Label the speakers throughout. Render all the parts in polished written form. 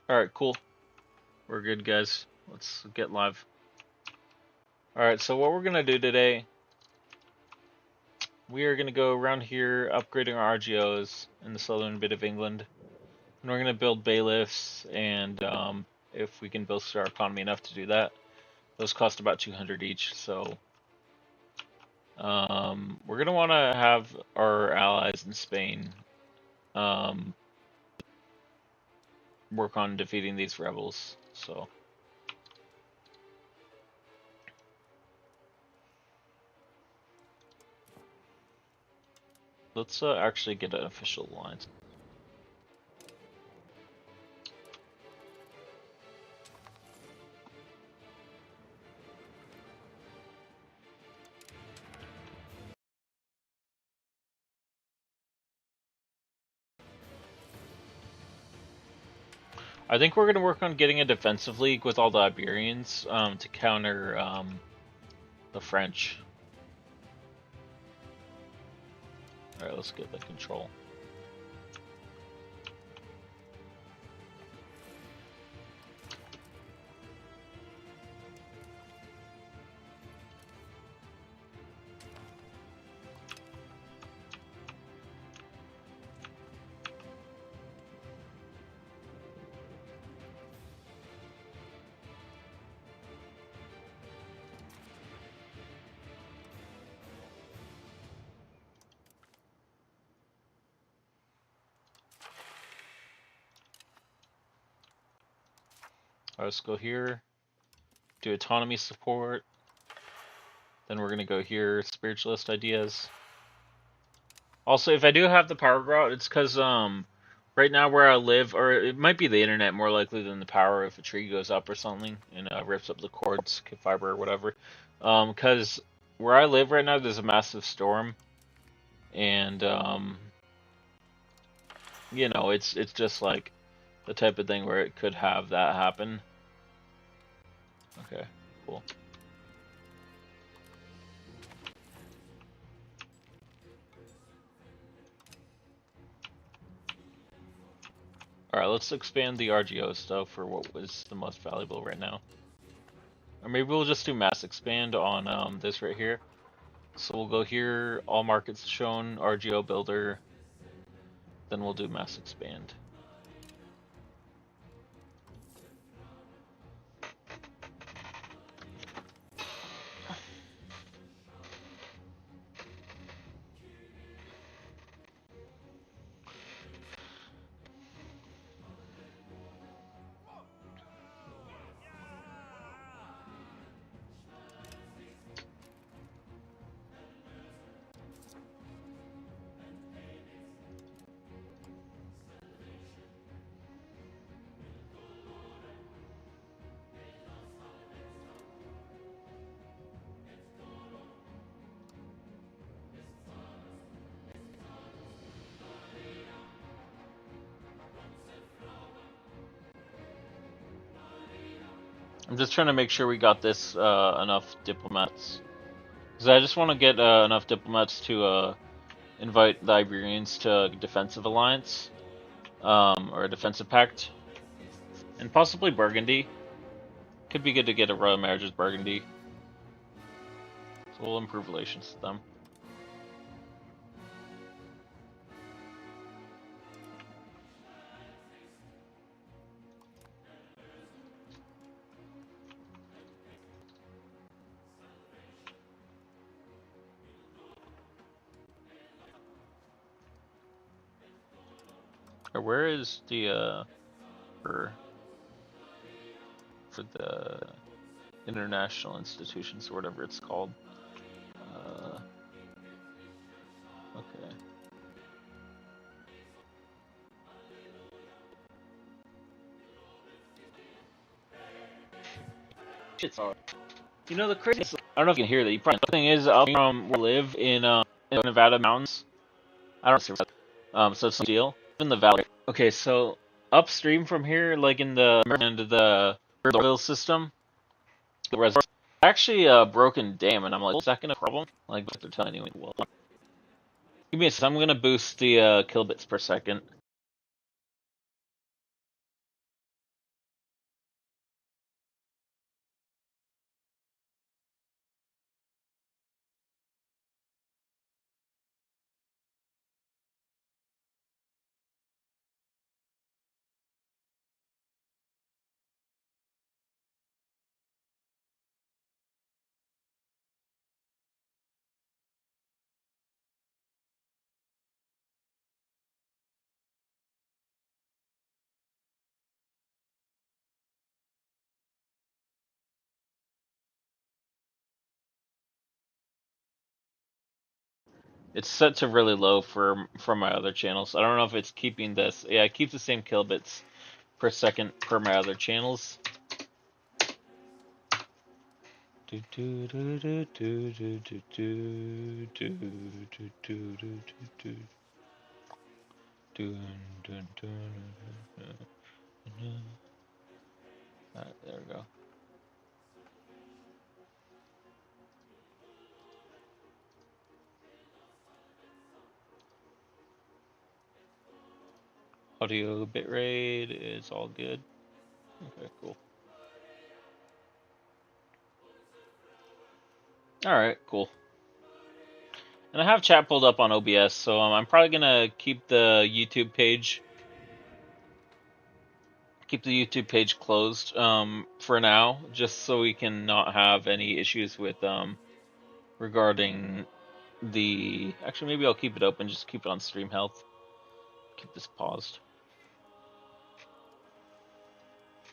Speaker 1: Alright, cool. We're good, guys. Let's get live. Alright, so what we're going to do today, we are going to go around here upgrading our RGOs in the southern bit of England. And we're going to build bailiffs, and if we can bolster our economy enough to do that. Those cost about 200 each, so we're going to want to have our allies in Spain work on defeating these rebels. So let's actually get an official alliance. I think we're going to work on getting a defensive league with all the Iberians to counter the French. Alright, let's get the control. Alright, let's go here, do autonomy support. Then we're going to go here, spiritualist ideas. Also, if I do have the power go out, it's because right now where I live, or it might be the internet more likely than the power if a tree goes up or something and rips up the cords, fiber or whatever. Because where I live right now, there's a massive storm, and you know, it's just like the type of thing where it could have that happen. Okay, cool. Alright, let's expand the RGO stuff for what was the most valuable right now. Or maybe we'll just do mass expand on this right here. So we'll go here, all markets shown, RGO builder, then we'll do mass expand. I'm just trying to make sure we got this enough diplomats. Because I just want to get enough diplomats to invite the Iberians to a defensive alliance, or a defensive pact. And possibly Burgundy. Could be good to get a royal marriage with Burgundy. So we'll improve relations with them. Or where is the for the international institutions or whatever it's called? Okay. Shit's hard. You know the crazy. I don't know if you can hear that. You probably. The thing is, up from where I live in the Nevada mountains. I don't know. So it's no deal. In the valley. Okay, so upstream from here, like in the end of the oil system, the reservoir, actually a broken dam, and I'm like, is that gonna problem? Like, they're telling me, well, give me a second. I'm gonna boost the kilobits per second. It's set to really low for my other channels. I don't know if it's keeping this. Yeah, it keeps the same kilobits per second per my other channels. There we go. Audio bitrate is all good. Okay, cool. Alright, cool. And I have chat pulled up on OBS, so I'm probably gonna keep the YouTube page closed for now, just so we can not have any issues with regarding the. Actually, maybe I'll keep it open. Just keep it on stream health. Keep this paused.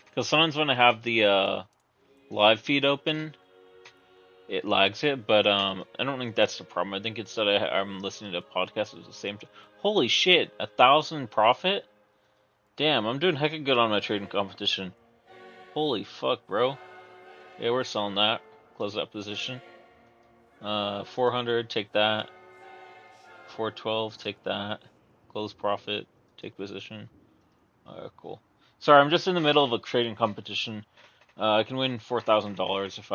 Speaker 1: Because sometimes when I have the live feed open, it lags it. But I don't think that's the problem. I think it's that I'm listening to a podcast at the same time. Holy shit! 1,000 profit. Damn, I'm doing hecka good on my trading competition. Holy fuck, bro. Yeah, we're selling that. Close that position. 400, take that. 412, take that. Close profit, take position. Cool. Sorry, I'm just in the middle of a trading competition. I can win $4,000 if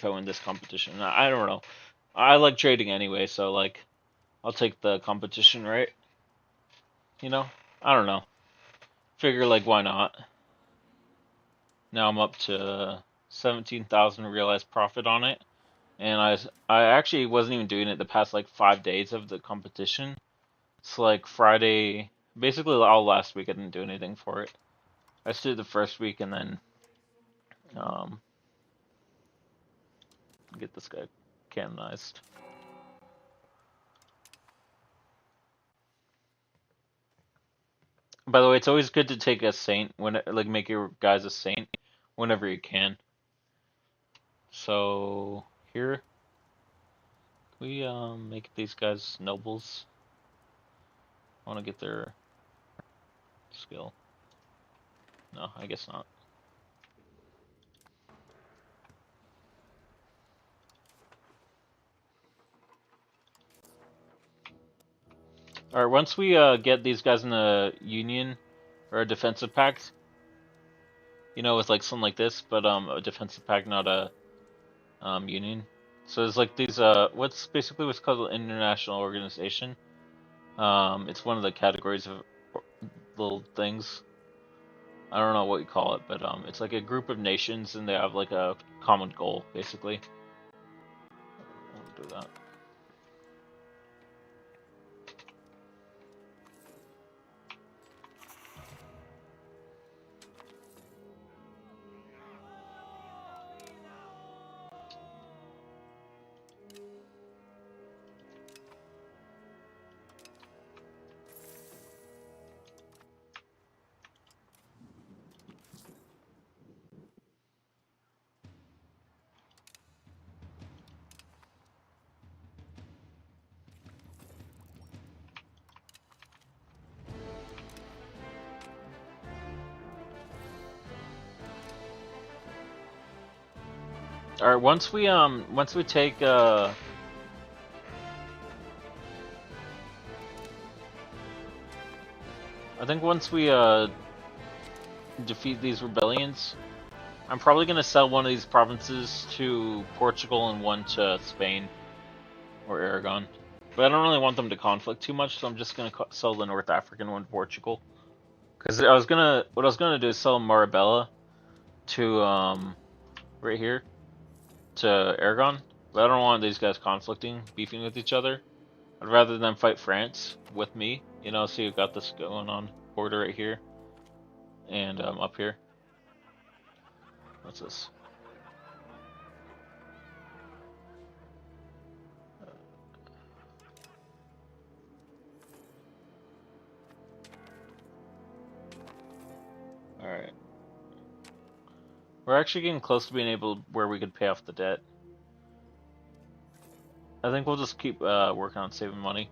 Speaker 1: I win this competition. I don't know. I like trading anyway, so like I'll take the competition, right? You know? I don't know. Figure like why not? Now I'm up to 17,000 realized profit on it. And I actually wasn't even doing it the past like 5 days of the competition. It's like Friday, basically all last week I didn't do anything for it. I just did the first week and then um, get this guy canonized. By the way, it's always good to take a saint when like make your guys a saint whenever you can. So here we make these guys nobles. I want to get their skill. No, I guess not. All right, once we get these guys in a union or a defensive pact, you know, with like something like this, but a defensive pact, not a union. So there's like these what's called an international organization. It's one of the categories of little things. I don't know what you call it, but it's like a group of nations and they have like a common goal, basically. I'll do that. All right, once we take I think once we defeat these rebellions, I'm probably gonna sell one of these provinces to Portugal and one to Spain or Aragon. But I don't really want them to conflict too much, so I'm just gonna sell the North African one to Portugal. Because what I was gonna do is sell Marabella to right here to Aragon, but I don't want these guys conflicting, beefing with each other. I'd rather them fight France with me. You know, see, we've got this going on border right here and up here. What's this? All right. We're actually getting close to being able where we could pay off the debt. I think we'll just keep working on saving money.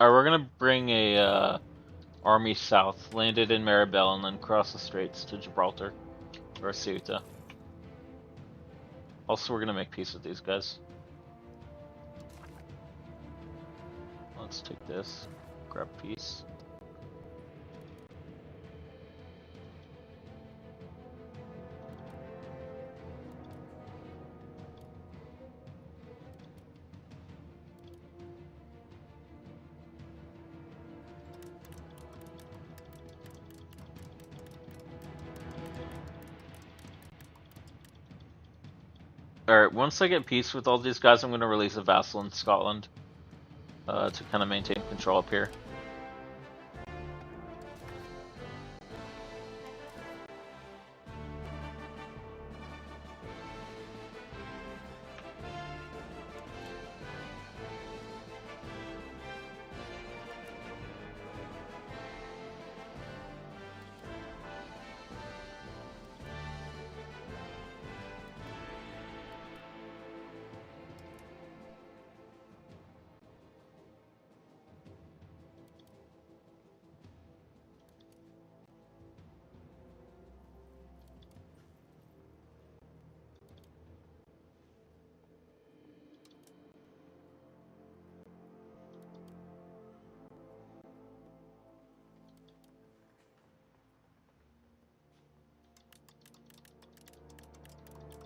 Speaker 1: Alright, we're gonna bring a army south, landed in Maribel, and then cross the straits to Gibraltar or Ceuta. Also, we're gonna make peace with these guys. Let's take this, grab peace. Alright, once I get peace with all these guys, I'm going to release a vassal in Scotland to kind of maintain control up here.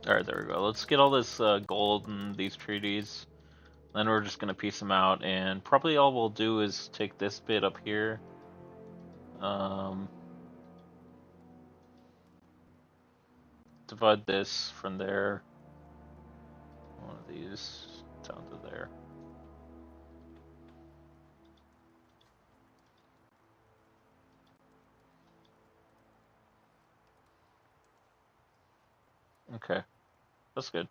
Speaker 1: Alright, there we go. Let's get all this gold and these treaties. Then we're just going to piece them out, and probably all we'll do is take this bit up here. Divide this from there. One of these down to there. Okay, that's good.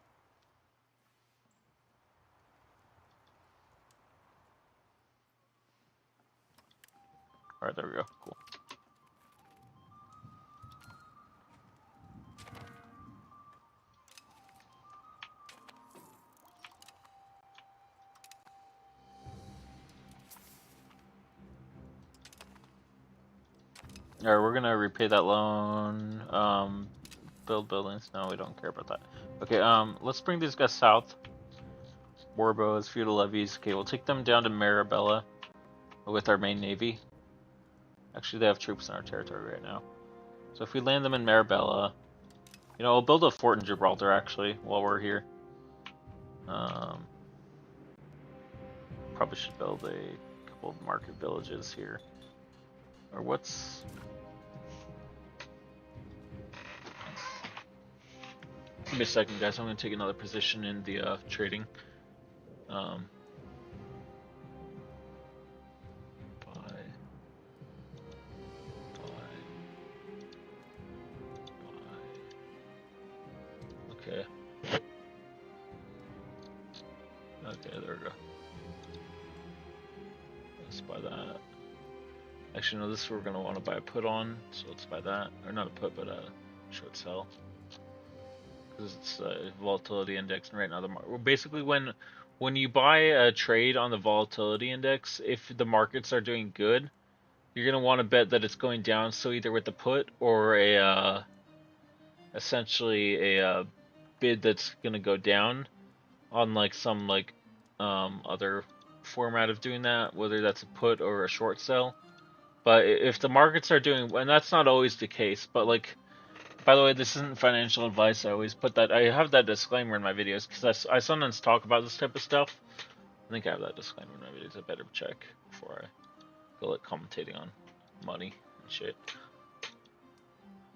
Speaker 1: Alright, there we go. Cool. Alright, we're gonna repay that loan. Build buildings. No, we don't care about that. Okay, let's bring these guys south. Warbows, feudal levies. Okay, we'll take them down to Marabella with our main navy. Actually, they have troops in our territory right now. So if we land them in Marabella, you know, we'll build a fort in Gibraltar actually while we're here. Probably should build a couple of market villages here. Or what's... Give me a second, guys. I'm going to take another position in the trading. Buy. Okay. Okay, there we go. Let's buy that. Actually, no, this we're going to want to buy a put on, so let's buy that. Or not a put, but a short sell. Because it's a volatility index, and right now the market. Basically, when you buy a trade on the volatility index, if the markets are doing good, you're going to want to bet that it's going down. So either with the put or a essentially a bid that's going to go down on like some like other format of doing that, whether that's a put or a short sell. But if the markets are doing, and that's not always the case, but like, by the way, this isn't financial advice. I always put that, I have that disclaimer in my videos because I sometimes talk about this type of stuff. I think I have that disclaimer in my videos. I better check before I go like commentating on money and shit.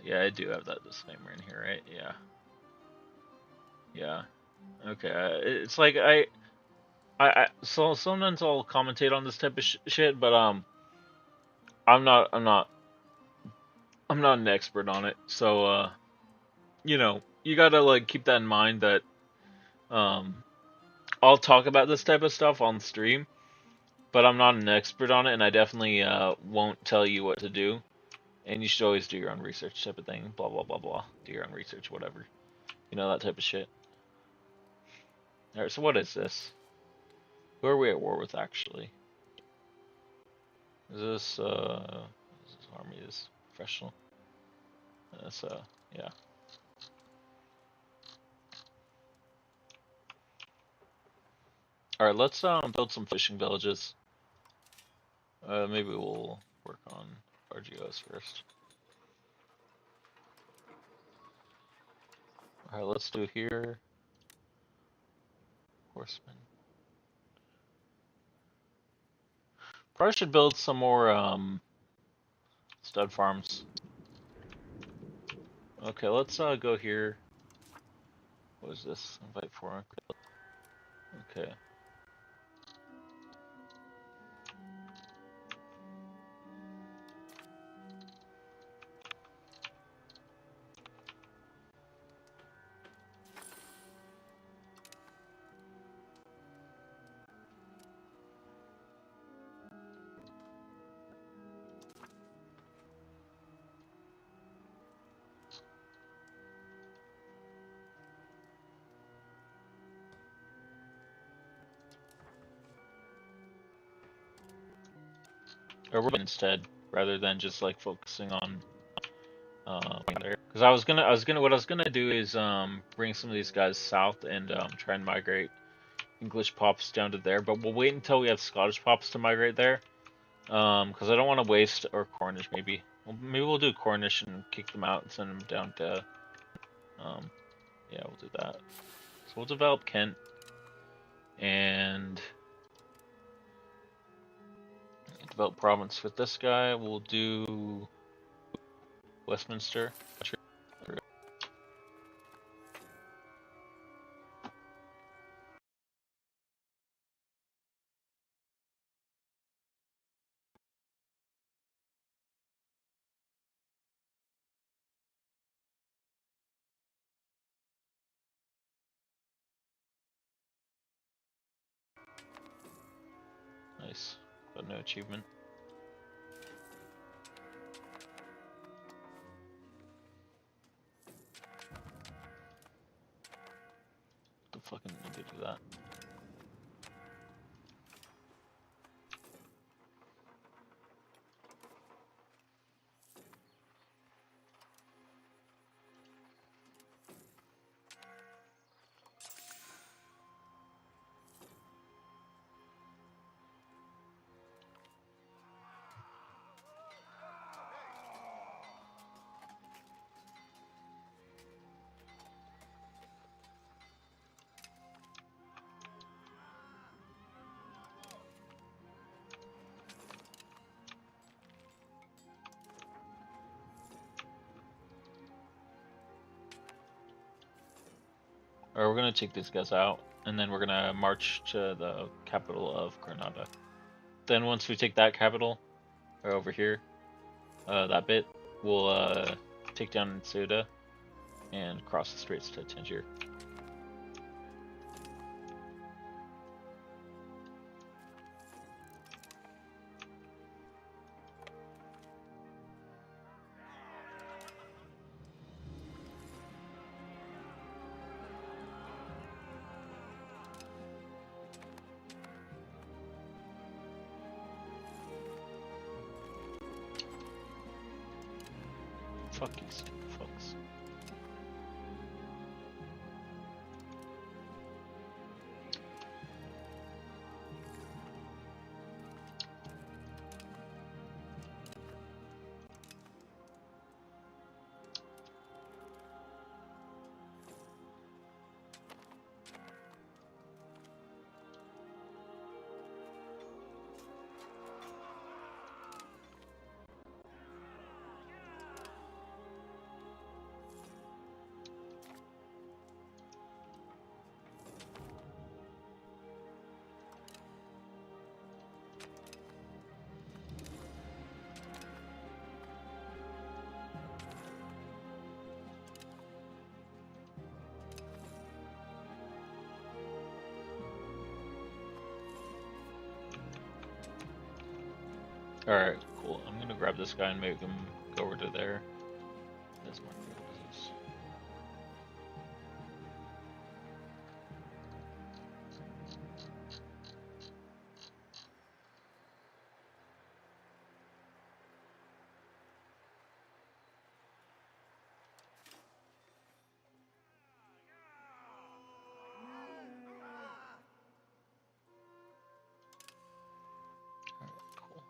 Speaker 1: Yeah, I do have that disclaimer in here, right? Yeah. Yeah. Okay. It's like so sometimes I'll commentate on this type of shit, but I'm not an expert on it. So you know, you gotta like keep that in mind that I'll talk about this type of stuff on stream, but I'm not an expert on it, and I definitely won't tell you what to do. And you should always do your own research, type of thing. Blah blah blah blah. Do your own research, whatever. You know, that type of shit. All right. So what is this? Who are we at war with, actually? Is this army is professional? That's yeah. All right. Let's build some fishing villages. Maybe we'll work on RGOs first. All right. Let's do here. Horsemen. Probably should build some more stud farms. Okay, let's go here. What is this? Invite for. Okay. Or we're instead, rather than just like focusing on there. Because what I was gonna do is bring some of these guys south and try and migrate English pops down to there. But we'll wait until we have Scottish pops to migrate there. Because I don't want to waste, or Cornish maybe. Well, maybe we'll do Cornish and kick them out and send them down to. Yeah, we'll do that. So we'll develop Kent and develop province with this guy. We'll do Westminster. Nice, but no achievement. The fucking need to do that. Or we're gonna take these guys out, and then we're gonna march to the capital of Granada. Then once we take that capital, or over here, that bit, we'll take down Ceuta and cross the straits to Tangier. Fuck you, stupid fucks. Alright, cool. I'm gonna grab this guy and make him go over to there. That's my business. Alright, cool.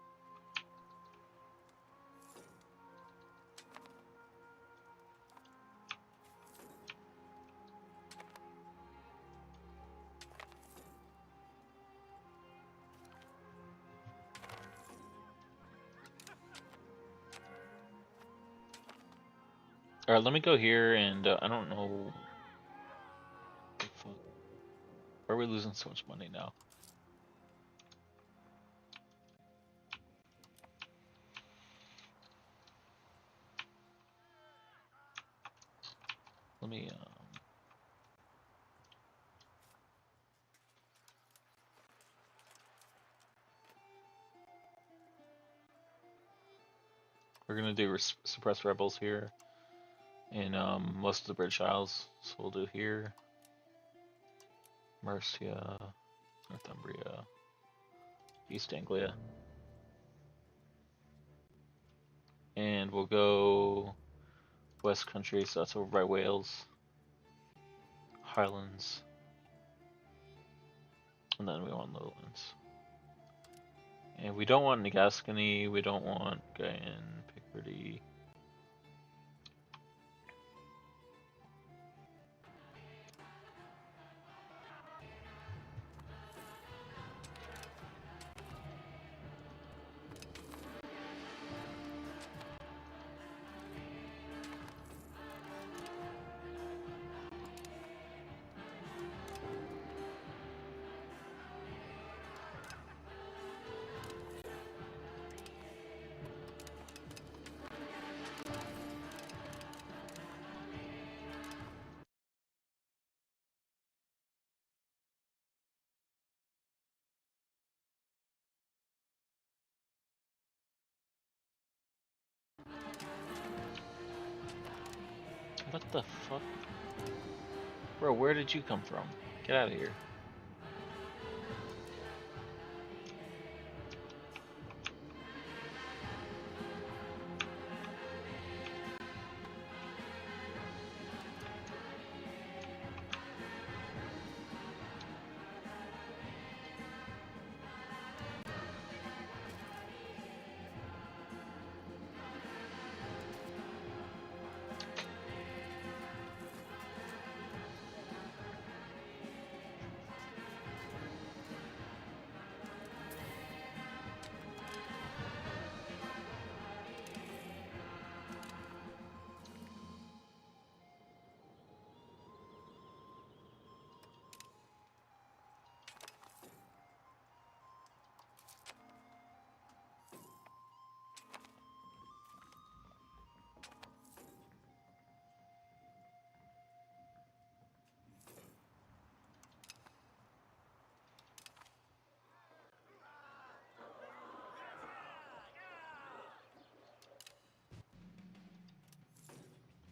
Speaker 1: Alright, let me go here and I don't know. Why are we losing so much money now? Let me we're gonna do suppress rebels here in most of the British Isles. So we'll do here, Mercia, Northumbria, East Anglia, and we'll go West Country. So that's over by Wales, Highlands, and then we want Lowlands. And we don't want Gascony. We don't want Guyenne, Picardy. What the fuck? Bro, where did you come from? Get out of here.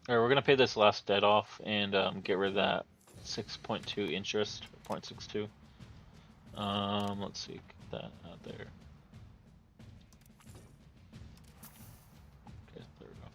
Speaker 1: Alright, we're gonna pay this last debt off and get rid of that 6.2 interest, 0.62. Let's see, get that out there. Okay, there we go.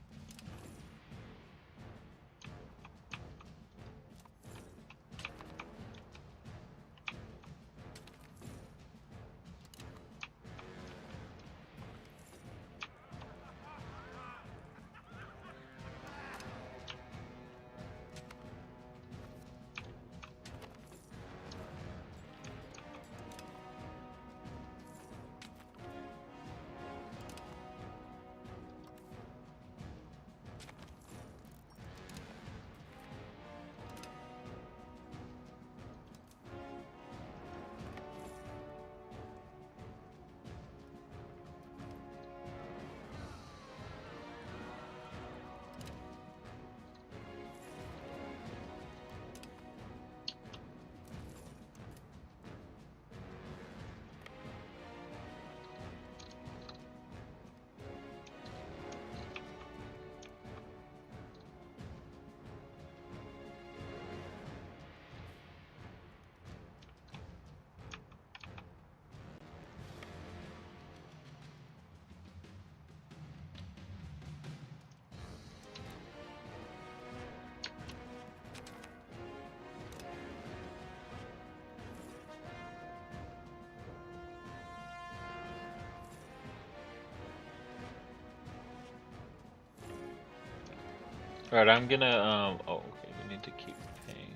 Speaker 1: Alright, I'm gonna, oh, okay, we need to keep paying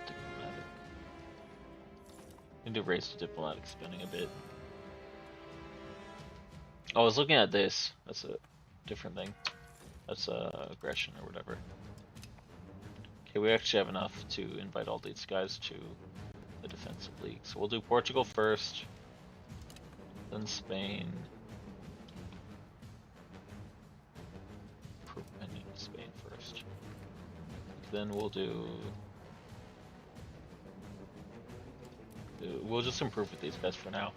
Speaker 1: diplomatic. Need to raise the diplomatic spending a bit. Oh, I was looking at this. That's a different thing. That's aggression or whatever. Okay, we actually have enough to invite all these guys to the defensive league. So we'll do Portugal first, then Spain. I need Spain first. Then we'll do. We'll just improve with these guys for now.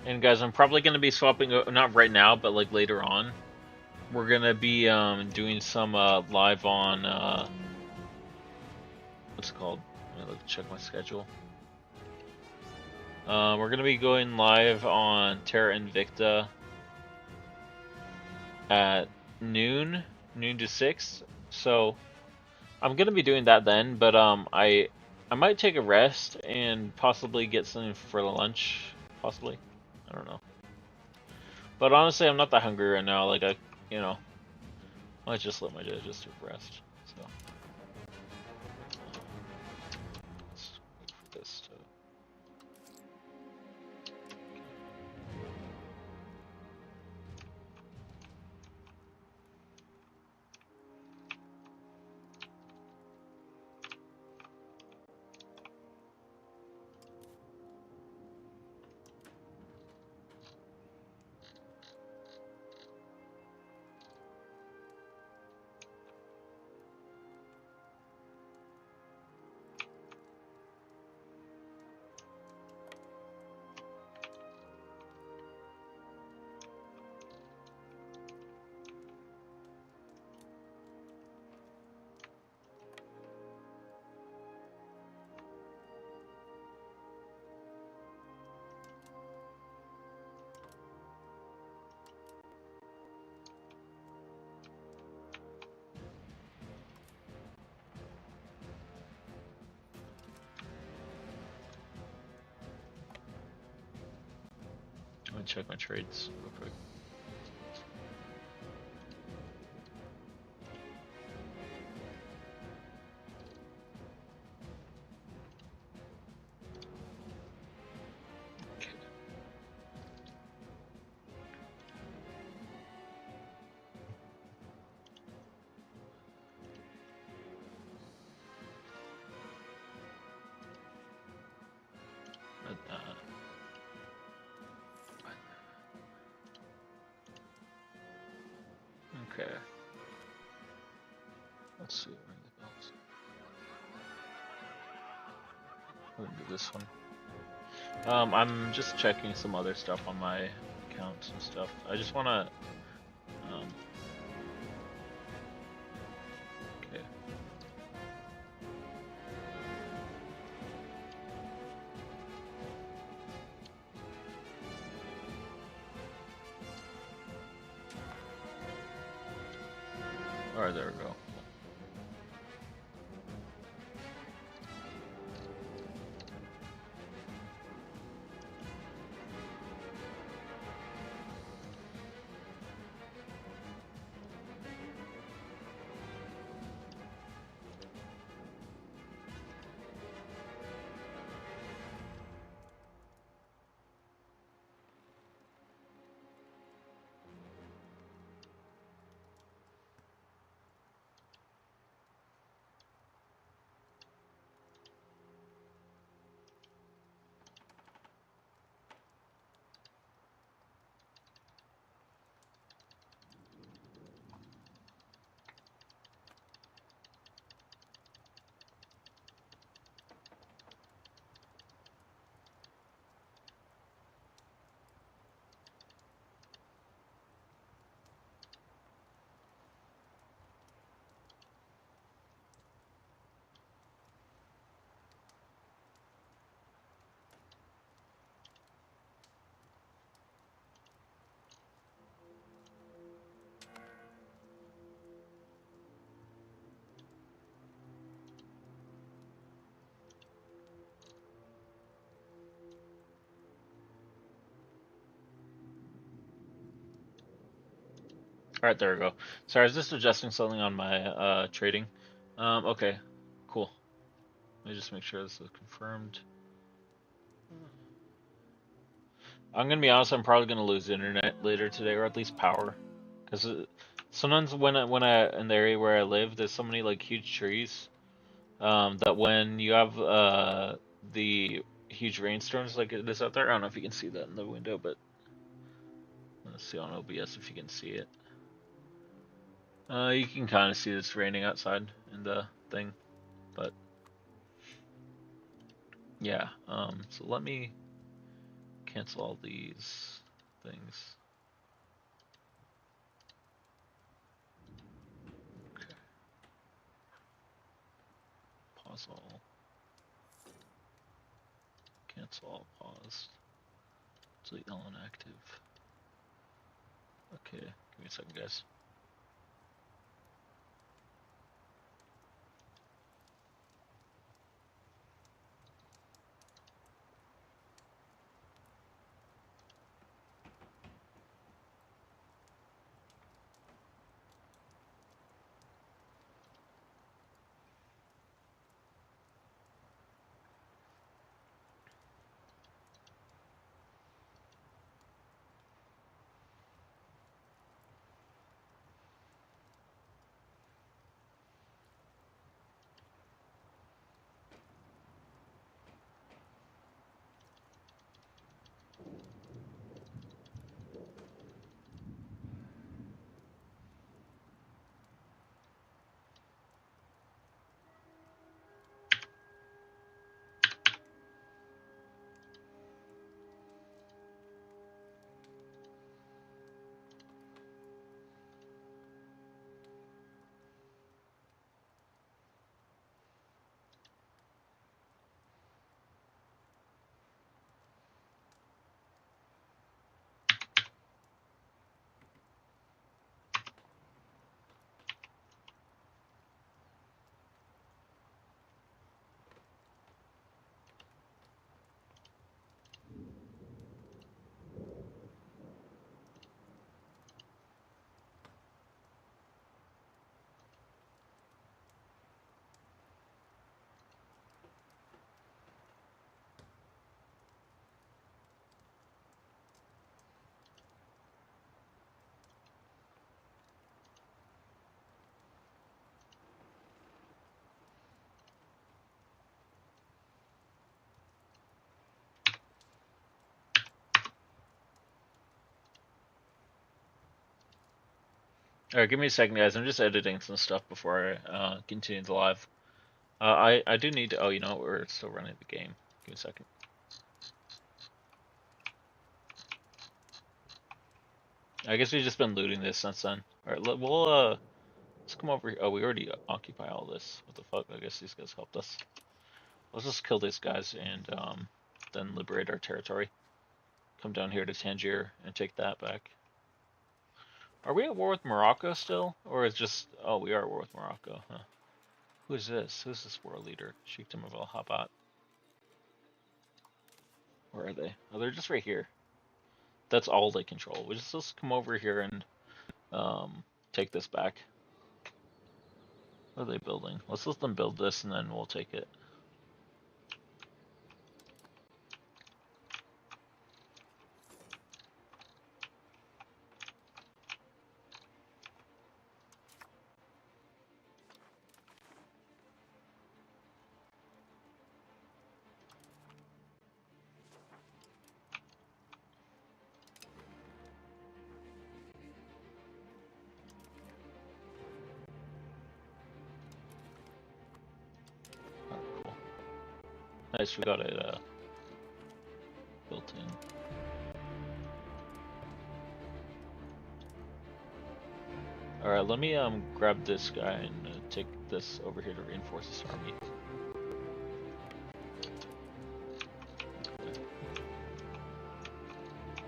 Speaker 1: And guys, I'm probably going to be swapping, not right now, but like later on. We're going to be doing some live on, what's it called? Let me check my schedule. We're going to be going live on Terra Invicta at noon to 6. So I'm going to be doing that then, but I might take a rest and possibly get something for lunch, possibly. I don't know. But honestly, I'm not that hungry right now. Like, I might just let my digestive rest. So, let's wait for this to. Let me check my trades real quick. Okay. Let's see. Ring the bells. We'll do this one. I'm just checking some other stuff on my accounts and stuff. I just wanna. Okay. Alright, there we go. Alright, there we go. Sorry, I was just adjusting something on my trading. Okay, cool. Let me just make sure this is confirmed. I'm gonna be honest, I'm probably gonna lose internet later today, or at least power. Because sometimes when I in the area where I live, there's so many like huge trees that when you have the huge rainstorms like it is out there, I don't know if you can see that in the window, but let's see on OBS if you can see it. You can kind of see it's raining outside in the thing, but yeah. So let me cancel all these things. Okay. Pause all. Cancel all. Paused. Delete all inactive. Okay. Give me a second, guys. Alright, give me a second, guys. I'm just editing some stuff before I continue the live. I do need to. Oh, you know what? We're still running the game. Give me a second. I guess we've just been looting this since then. Alright, we'll let's come over here. Oh, we already occupy all this. What the fuck? I guess these guys helped us. Let's just kill these guys and then liberate our territory. Come down here to Tangier and take that back. Are we at war with Morocco still? Or is just... Oh, we are at war with Morocco, huh? Who is this? Who's this world leader? Sheikhdom of Al-Habat. Where are they? Oh, they're just right here. That's all they control. We just come over here and take this back. What are they building? Let's let them build this and then we'll take it. Oh, cool. Nice, we got it built in. Alright, let me grab this guy and take this over here to reinforce this army.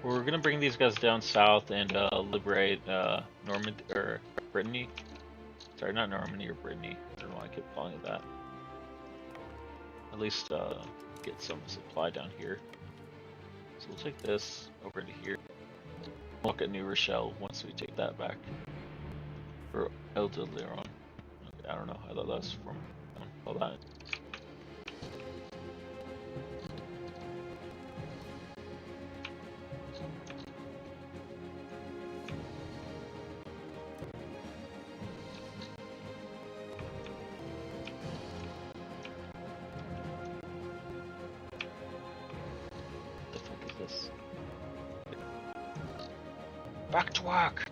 Speaker 1: We're gonna bring these guys down south and liberate Normandy or Brittany. Sorry, not Normandy or Brittany. I don't know why I keep calling it that. At least get some supply down here. So we'll take this over to here. We'll look at New Rochelle once we take that back. Or El de Leon. Okay, I don't know. I thought that was from all that. What the fuck is this? Back to work!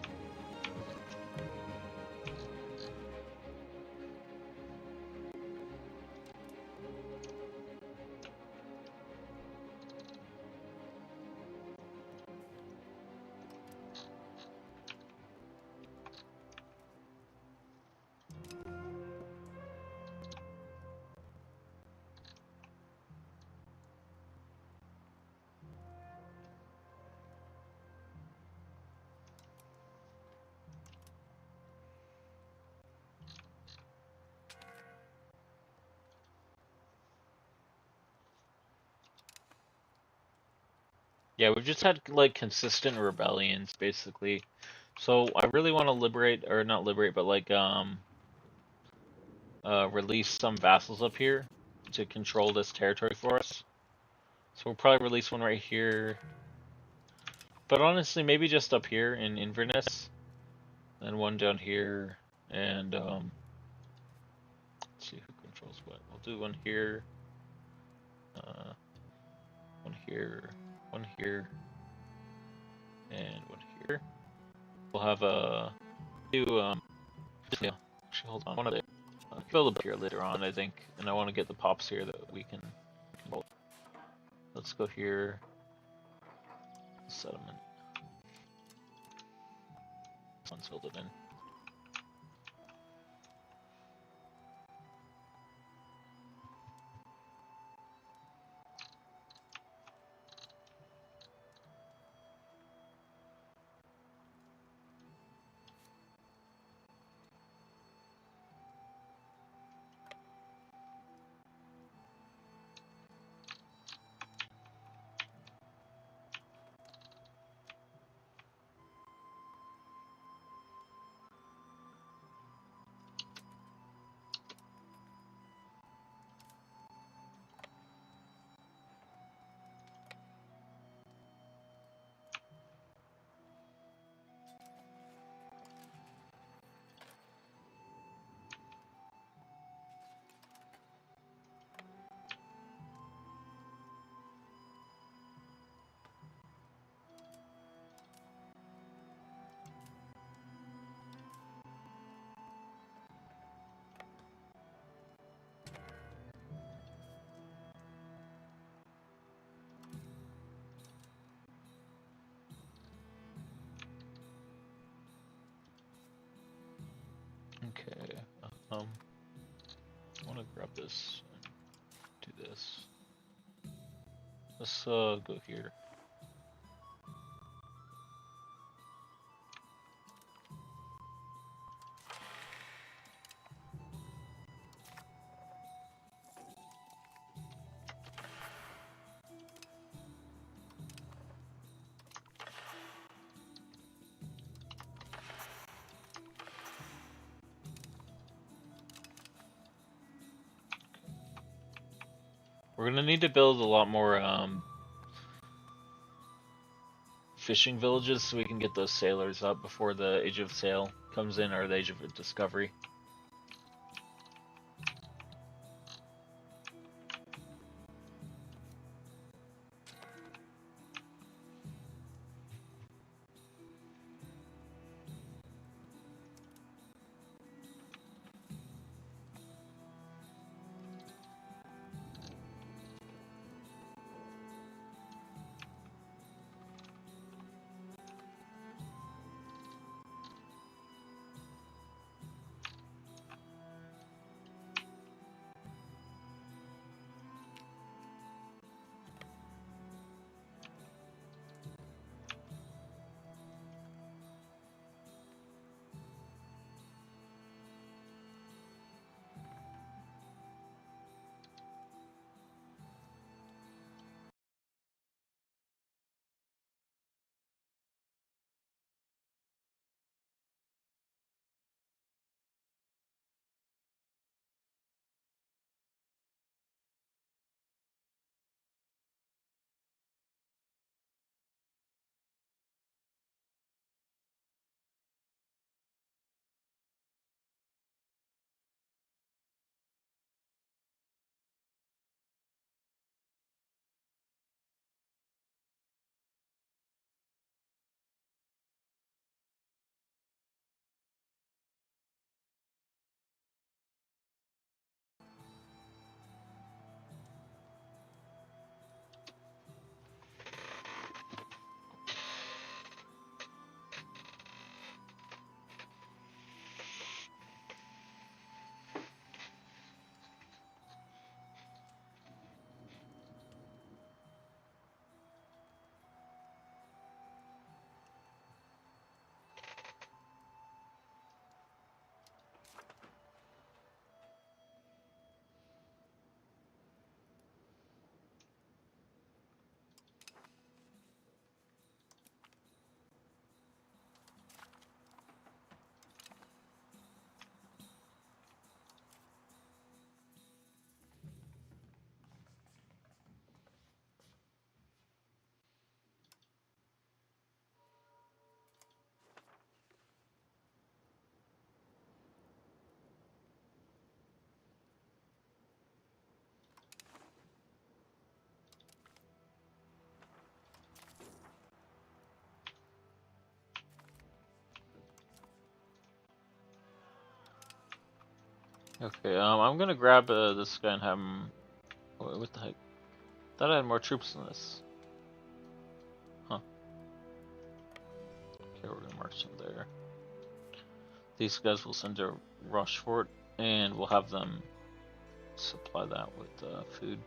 Speaker 1: Yeah, we've just had like consistent rebellions, basically. So I really want to liberate, or not liberate, but like release some vassals up here to control this territory for us. So we'll probably release one right here. But honestly, maybe just up here in Inverness, and one down here, and let's see who controls what. We'll do one here, one here, and one here. We'll have a do yeah. Actually, hold on. One of the build up here later on, I think, and I want to get the pops here that we can hold. Let's go here. Settlement. This one's filled it in. Okay. I want to grab this and do this. Let's go here. We're gonna need to build a lot more fishing villages so we can get those sailors up before the Age of Sail comes in, or the Age of Discovery. Okay, I'm gonna grab this guy and have him. Wait, what the heck? Thought I had more troops than this. Huh. Okay, we're gonna march them there. These guys will send a rush for it, and we'll have them supply that with food.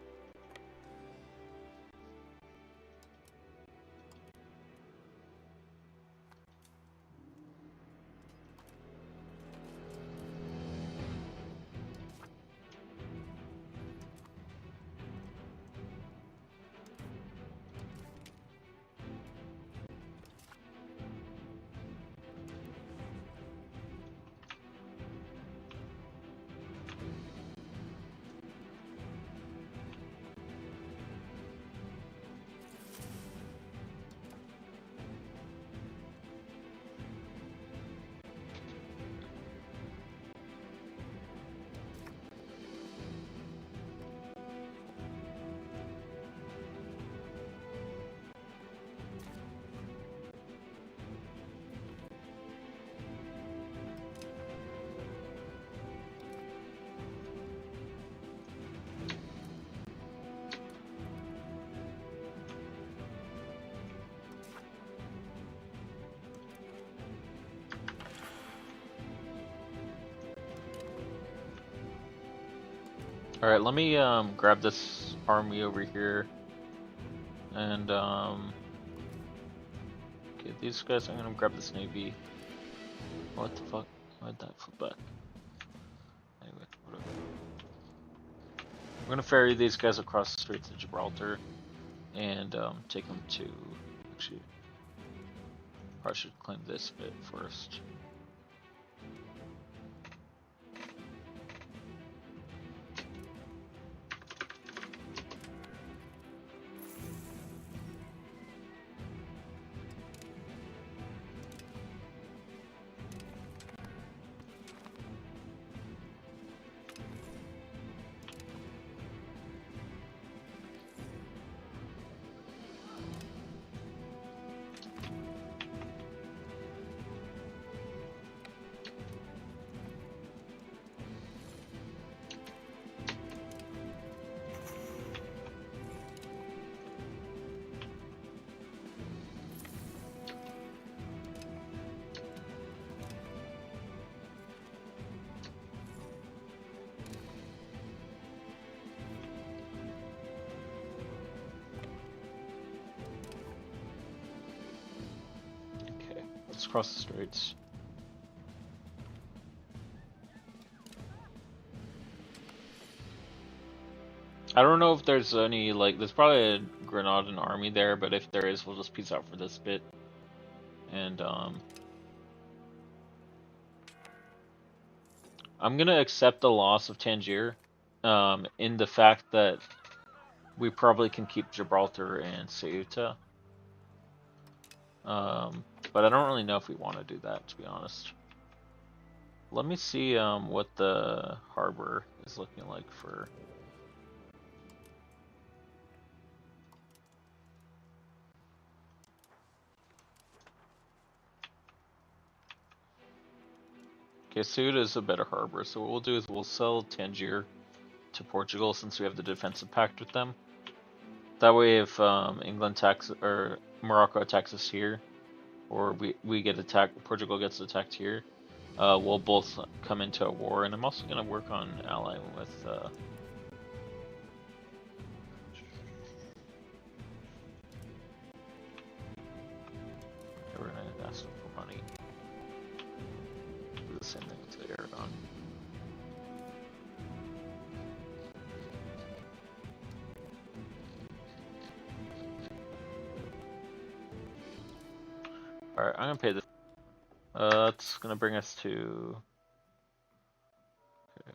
Speaker 1: Alright, let me grab this army over here. And okay, these guys, I'm gonna grab this navy. What the fuck? Why'd that flip back? Anyway, whatever. We're gonna ferry these guys across the Straits of Gibraltar and take them to. Actually, I should claim this bit first. Okay, let's cross the straits. I don't know if there's any, like, there's probably a Grenadan army there, but if there is, we'll just peace out for this bit. And, I'm gonna accept the loss of Tangier, in the fact that we probably can keep Gibraltar and Ceuta. But I don't really know if we want to do that, to be honest. Let me see, what the harbor is looking like for... Okay, Ceuta is a better harbor, so what we'll do is we'll sell Tangier to Portugal since we have the defensive pact with them. That way, if England attacks or Morocco attacks us here, or we get attacked, Portugal gets attacked here, we'll both come into a war. And I'm also gonna work on allying with. We're gonna ask them for money. Do the same thing to Aragon. Alright, I'm gonna pay this. That's gonna bring us to... Okay.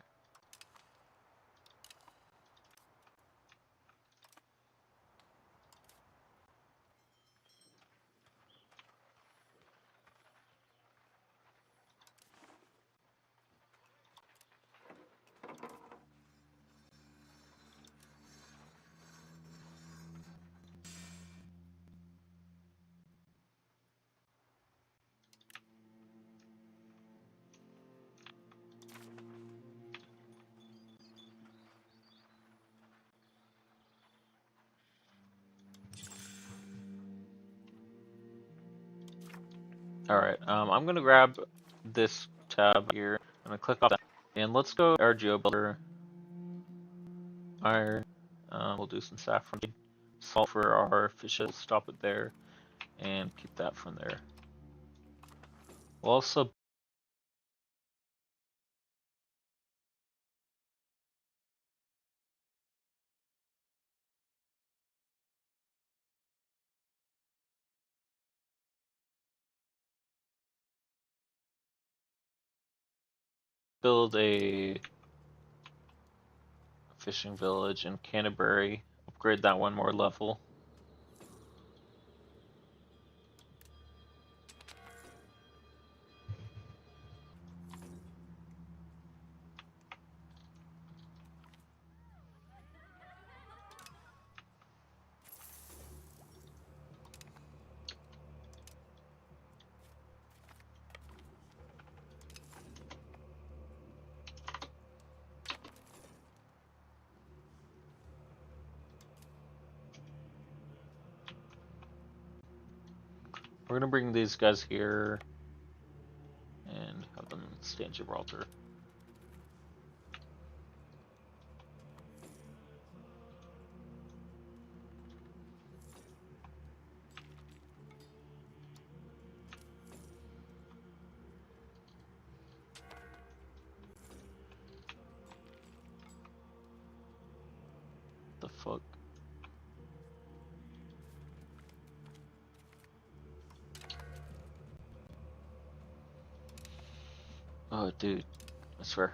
Speaker 1: Alright, I'm gonna grab this tab here. I'm gonna click off that. And let's go our GeoBuilder. Iron. We'll do some saffron. Salt for our fishes. Stop it there. And keep that from there. We'll also build a fishing village in Canterbury. Upgrade that one more level. We're gonna bring these guys here and have them stay in Gibraltar. The fuck? Oh, dude. I swear.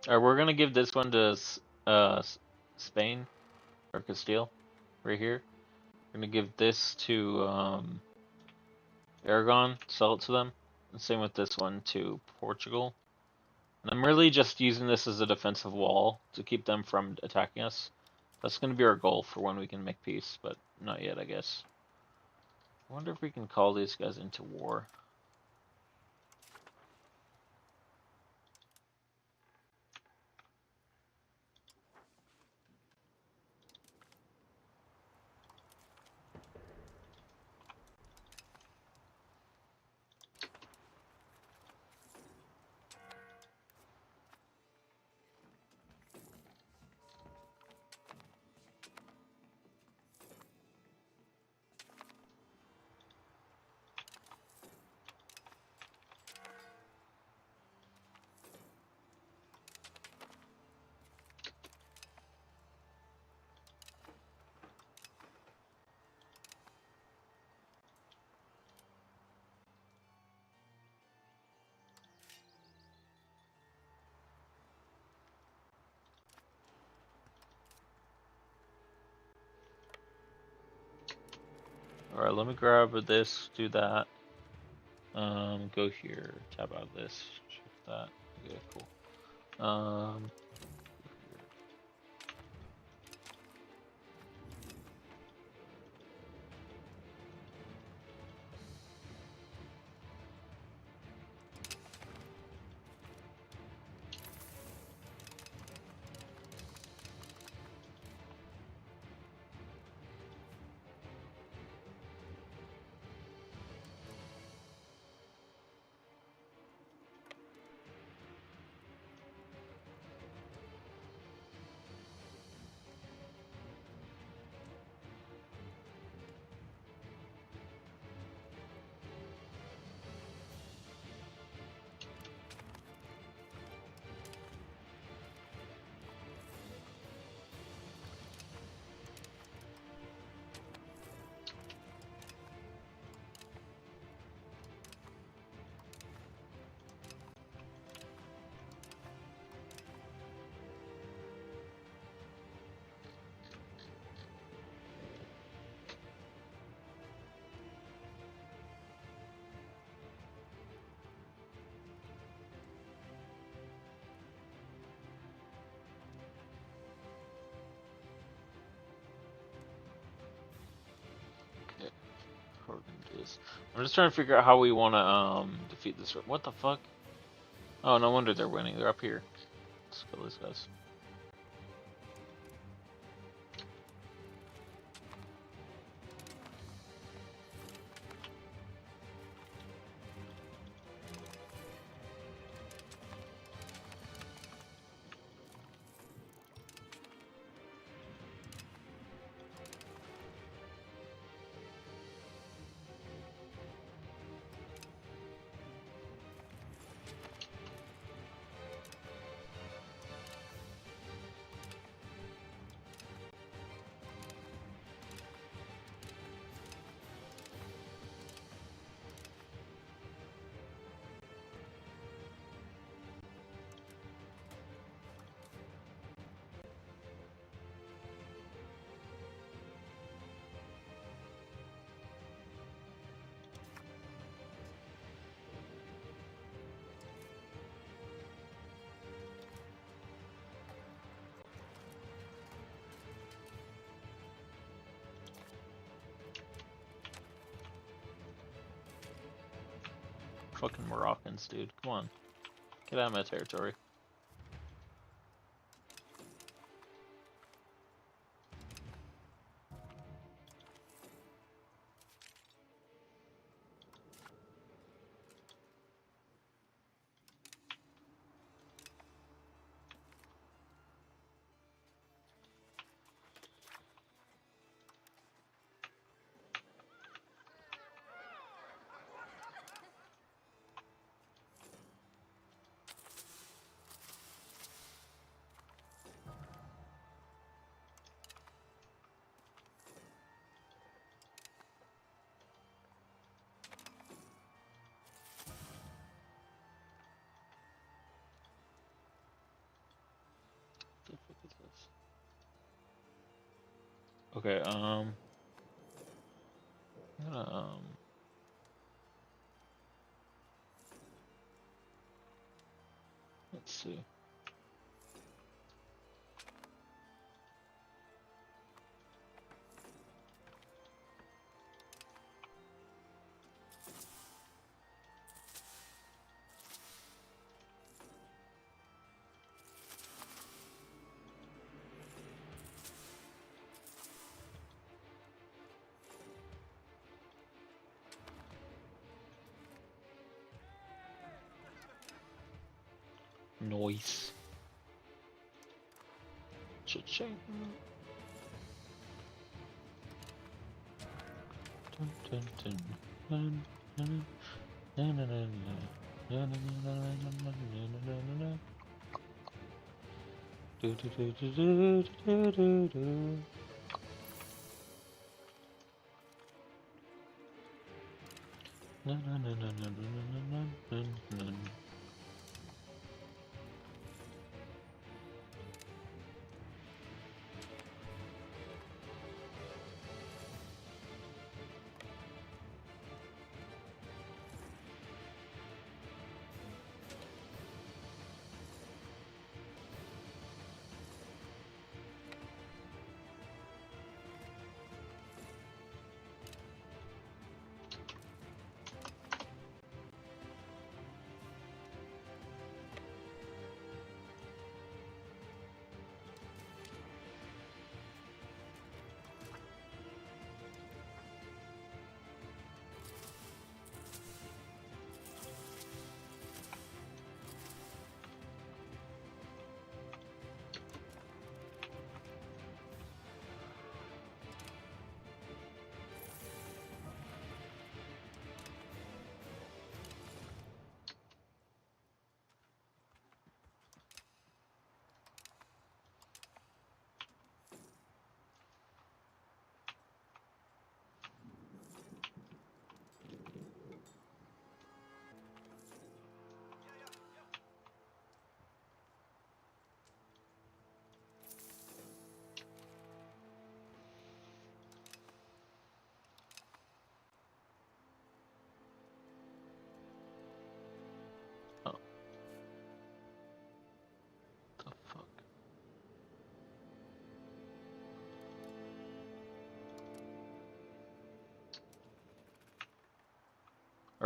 Speaker 1: Alright, we're gonna give this one to Spain or Castile, right here. We're gonna give this to Aragon, sell it to them. And same with this one to Portugal. And I'm really just using this as a defensive wall to keep them from attacking us. That's gonna be our goal for when we can make peace, but not yet, I guess. I wonder if we can call these guys into war. Alright, let me grab this, do that. Go here, tab out this, check that. Okay, cool. this. I'm just trying to figure out how we want to defeat this. What the fuck? Oh, no wonder they're winning. They're up here. Let's kill these guys. Fucking Moroccans, dude. Come on. Get out of my territory. What the fuck is this? Okay, I'm gonna, let's see. Noise. Cha-ching. Dun, dun, dun, dun, dun, dun, dun, dun, dun, dun, dun, dun, dun. Do, do, do, do, do, do, do, do. Na, na, na, na, na, na, na, na, na.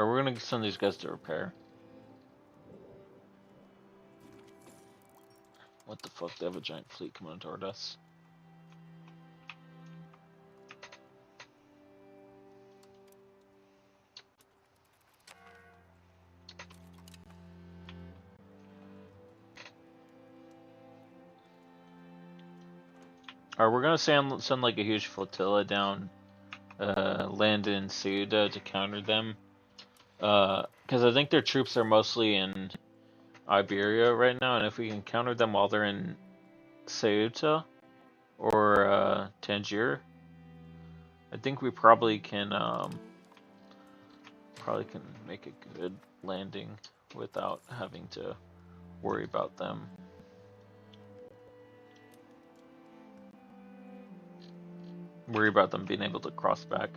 Speaker 1: Or we're gonna send these guys to repair. What the fuck? They have a giant fleet coming toward us. Alright, we're gonna send like a huge flotilla down, land in Ceuta to counter them. Because I think their troops are mostly in Iberia right now, and if we can counter them while they're in Ceuta or Tangier, I think we probably can make a good landing without having to worry about them. Worry about them being able to cross back.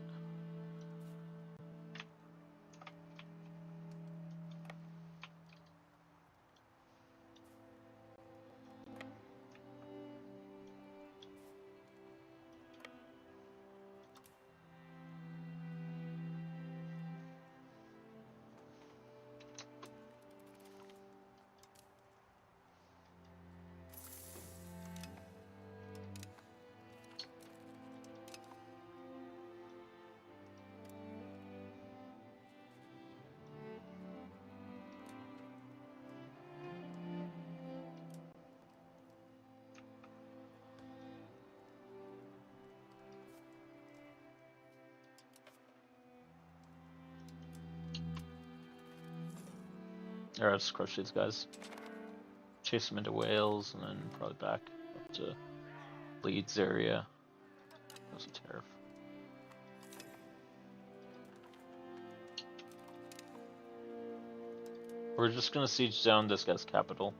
Speaker 1: Alright, let's crush these guys. Chase them into Wales and then probably back up to Leeds area. That was a tariff. We're just gonna siege down this guy's capital.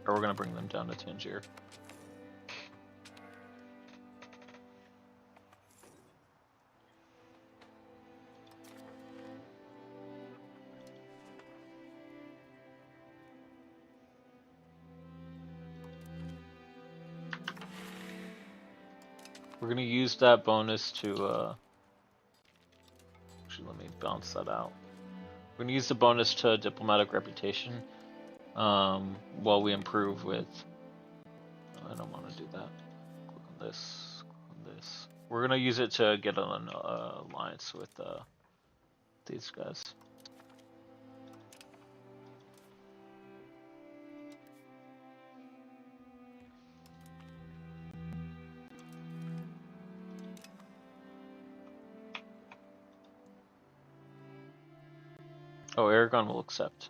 Speaker 1: Or we're gonna bring them down to Tangier. We're gonna use that bonus to actually let me bounce that out. We're gonna use the bonus to diplomatic reputation while we improve with I don't want to do that. Click on this, click on this. We're gonna use it to get an alliance with these guys. Oh, Aragon will accept.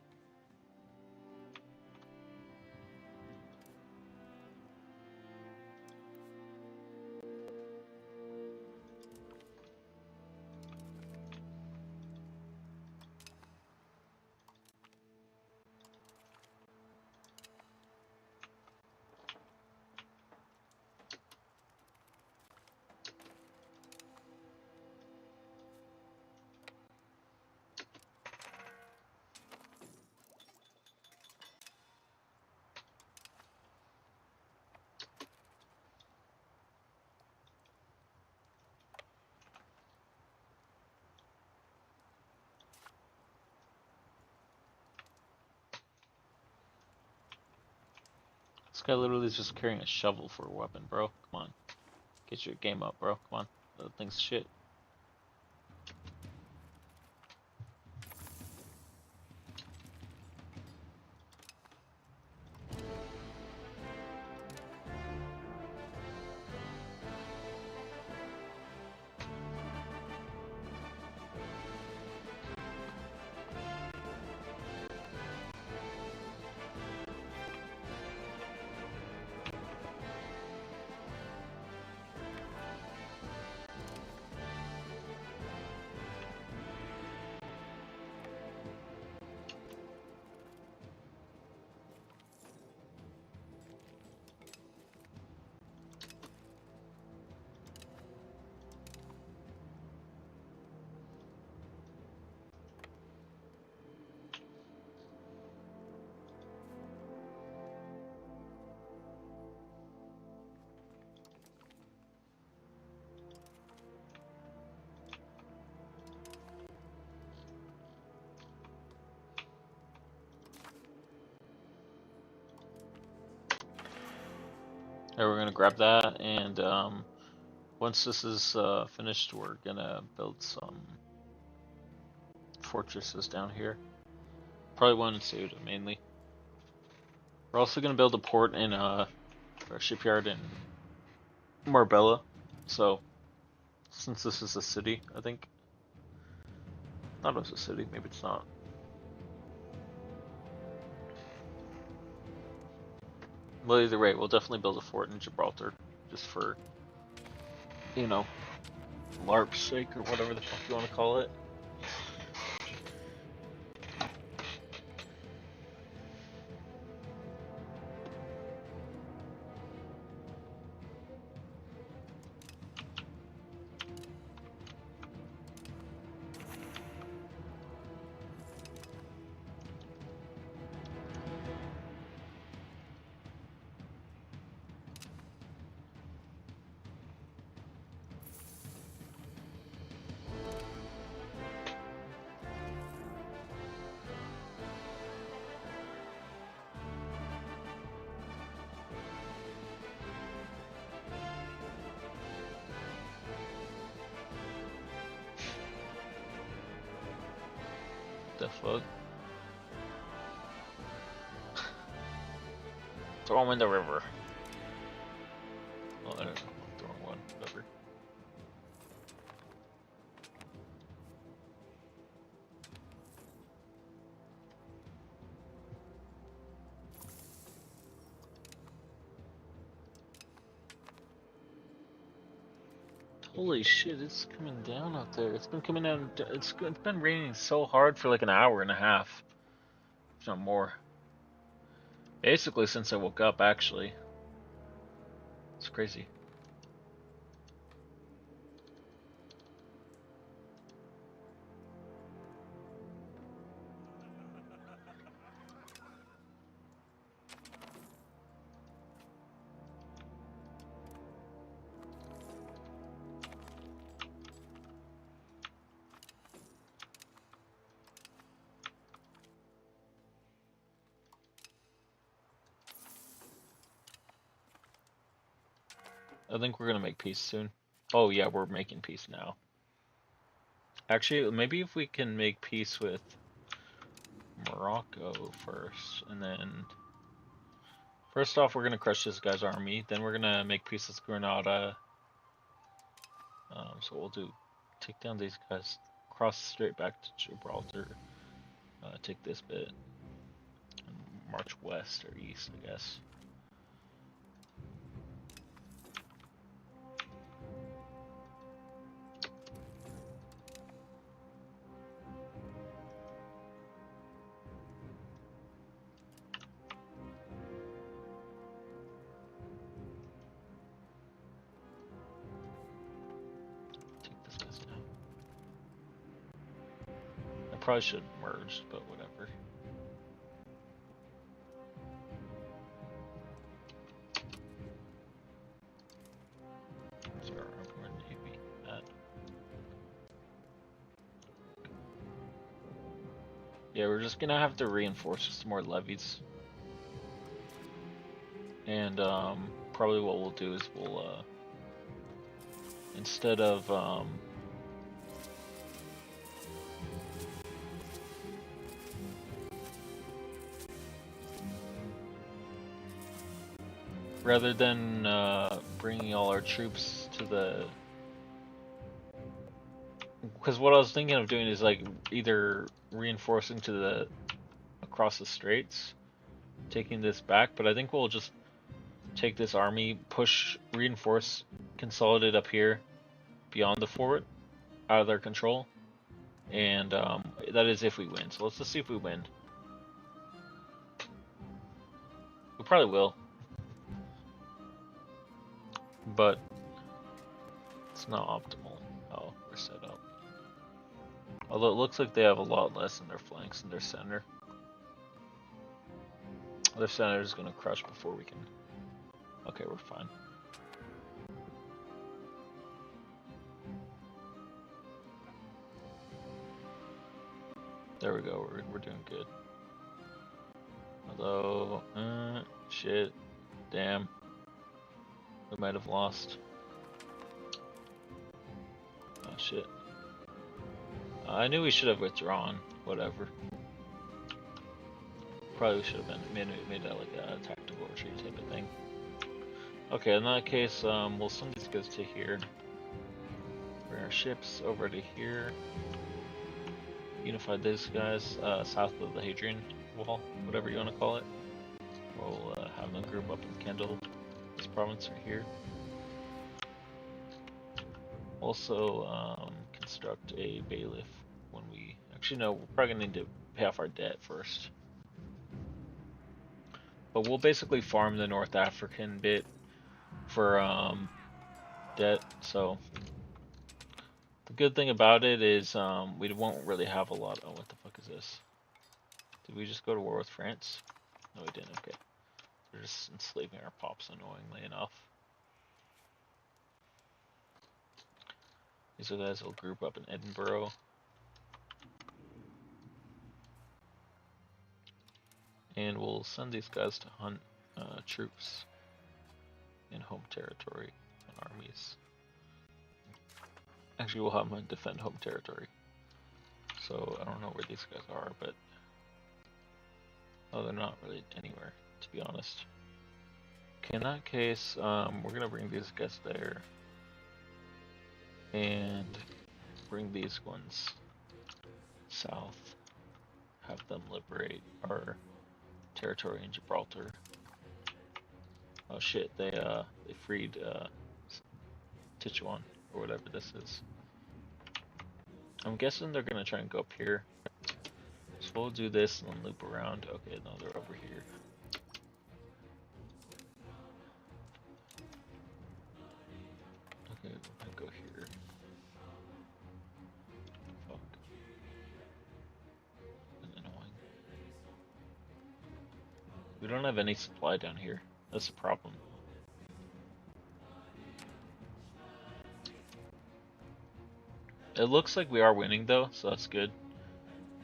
Speaker 1: This guy literally is just carrying a shovel for a weapon, bro. Come on. Get your game up, bro. Come on. That thing's shit. And we're gonna grab that, and once this is finished, we're gonna build some fortresses down here. Probably one in Ceuta mainly. We're also gonna build a port in or a shipyard in Marbella. So since this is a city, I think. Not as a city, maybe it's not. Well, either way, we'll definitely build a fort in Gibraltar, just for, you know, LARP's sake or whatever the fuck you want to call it. The fuck? Throw him in the river. Oh, I don't know. Throw him one. Whatever. Holy shit, it's coming down out there. It's been coming down. It's been raining so hard for like an hour and a half, if not more. Basically, since I woke up, actually. It's crazy. I think we're gonna make peace soon. Oh yeah, we're making peace now. Actually, maybe if we can make peace with Morocco first, and then first off, we're gonna crush this guy's army. Then we're gonna make peace with Granada. So we'll take down these guys, cross straight back to Gibraltar, take this bit, and march west or east, I guess. Probably should have merged, but whatever. Sorry, where Navy at? Yeah, we're just gonna have to reinforce some more levies. And probably what we'll do is we'll instead of rather than bringing all our troops to the, because what I was thinking of doing is like either reinforcing to the across the straits, taking this back, but I think we'll just take this army, push, reinforce, consolidate up here beyond the fort, out of their control, and that is if we win. So let's just see if we win. We probably will, but it's not optimal how we're set up. Although it looks like they have a lot less in their flanks than their center. Their center is going to crush before we can. Okay, we're fine. There we go, we're doing good. Although, shit, damn. We might have lost. Oh shit. I knew we should have withdrawn. Whatever. Probably should have made that like a tactical retreat type of thing. Okay, in that case, we'll send these guys to here. Bring our ships over to here. Unify these guys south of the Hadrian Wall, whatever you want to call it. We'll have them group up in Kendall, this province right here. Also, construct a bailiff when we... Actually, no, we're probably going to need to pay off our debt first. But we'll basically farm the North African bit for debt, so... The good thing about it is we won't really have a lot... Oh, what the fuck is this? Did we just go to war with France? No, we didn't, okay. They're just enslaving our pops, annoyingly enough. These guys will group up in Edinburgh. And we'll send these guys to hunt troops in home territory and armies. Actually, we'll have them defend home territory. So, I don't know where these guys are, but... Oh, they're not really anywhere, to be honest. Okay, in that case, we're gonna bring these guys there. And bring these ones south. Have them liberate our territory in Gibraltar. Oh shit, they freed Tichuan, or whatever this is. I'm guessing they're gonna try and go up here. So we'll do this and then loop around. Okay, no, they're over here. Okay, we're gonna go here. Fuck. That's annoying. We don't have any supply down here. That's the problem. It looks like we are winning though, so that's good.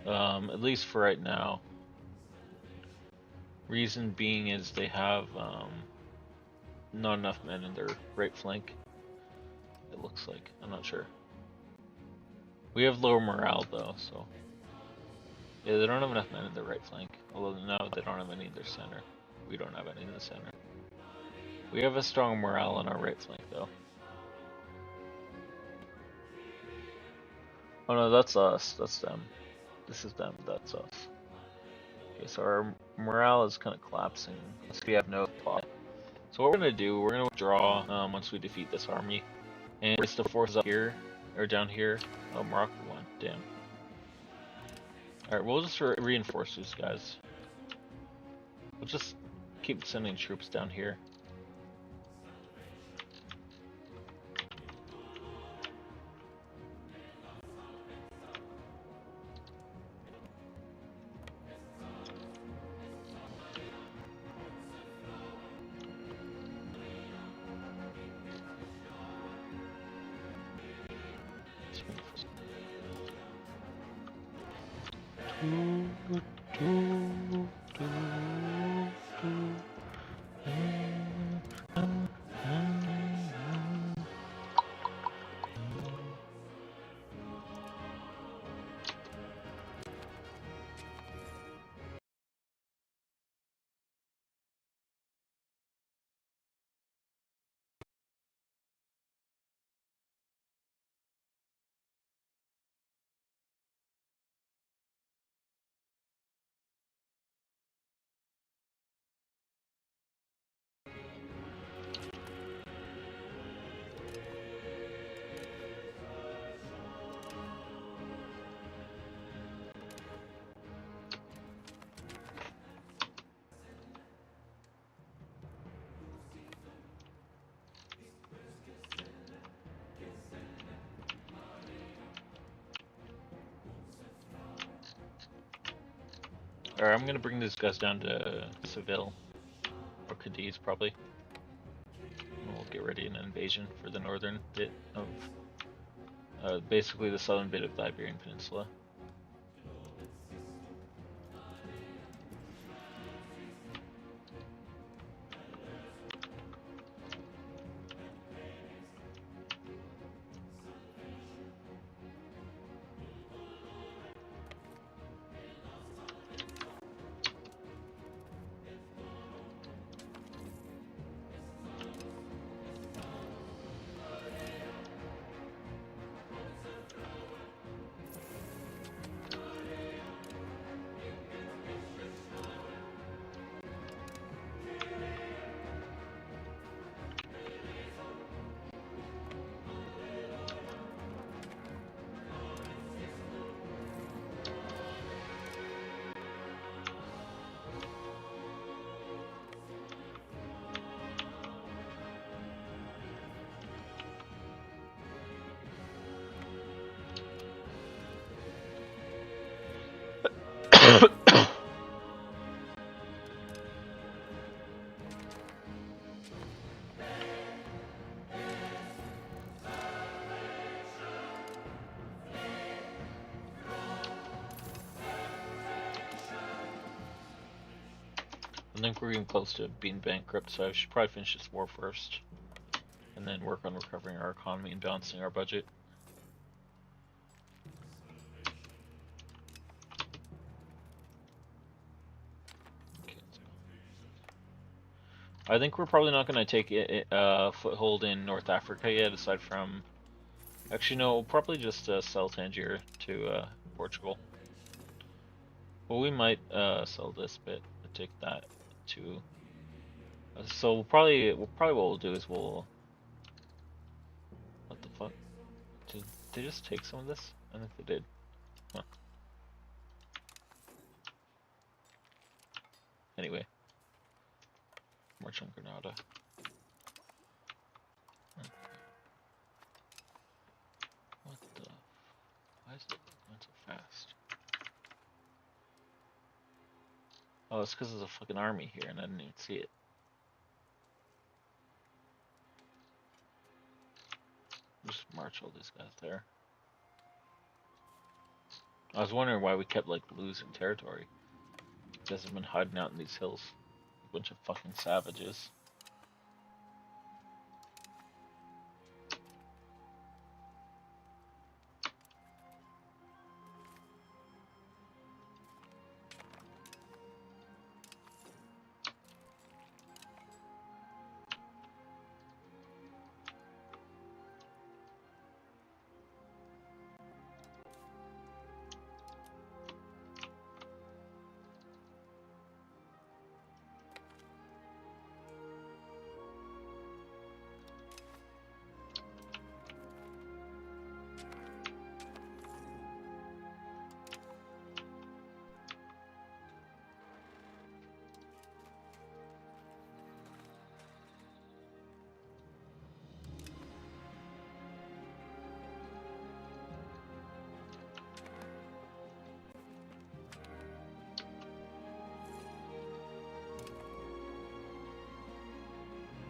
Speaker 1: At least for right now. Reason being is they have not enough men in their right flank. It looks like. I'm not sure. We have lower morale though, so yeah, they don't have enough men in their right flank. Although no, they don't have any in their center. We don't have any in the center. We have a strong morale on our right flank though. Oh no, that's us. That's them. This is them. That's us. Okay, so our morale is kind of collapsing. Unless we have no plot. So what we're gonna do, we're gonna withdraw once we defeat this army, and place the forces up here or down here. Oh, Morocco won. Damn. All right, we'll just reinforce these guys. We'll just keep sending troops down here. Alright, I'm gonna bring these guys down to Seville, or Cadiz probably. And we'll get ready an invasion for the northern bit of, basically the southern bit of the Iberian Peninsula. I think we're getting close to being bankrupt, so I should probably finish this war first. And then work on recovering our economy and balancing our budget. I think we're probably not going to take a foothold in North Africa yet, aside from... Actually, no, we'll probably just sell Tangier to Portugal. Well, we might sell this bit, take that too. So what we'll do is we'll... What the fuck? Did they just take some of this? I think they did. Huh. Anyway. March on Granada. What the... Why is it going so fast? Oh, it's because there's a fucking army here and I didn't even see it. Just march all these guys there. I was wondering why we kept like losing territory. You guys have been hiding out in these hills. A bunch of fucking savages.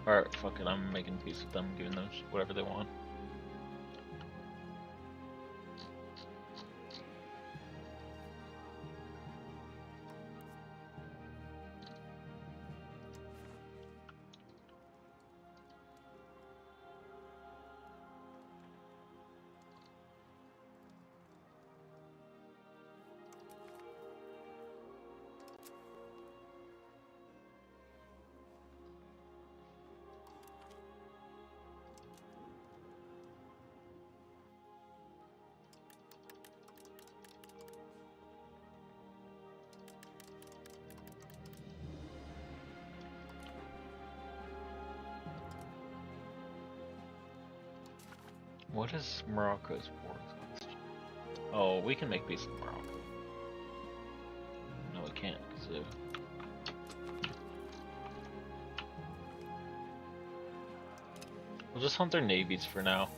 Speaker 1: Alright, fuck it, I'm making peace with them, giving them whatever they want. What is Morocco's war cost? Oh, we can make peace with Morocco. No, we can't, because we'll just hunt their navies for now.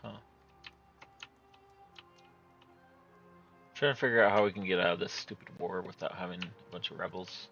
Speaker 1: Huh. Trying to figure out how we can get out of this stupid war without having a bunch of rebels.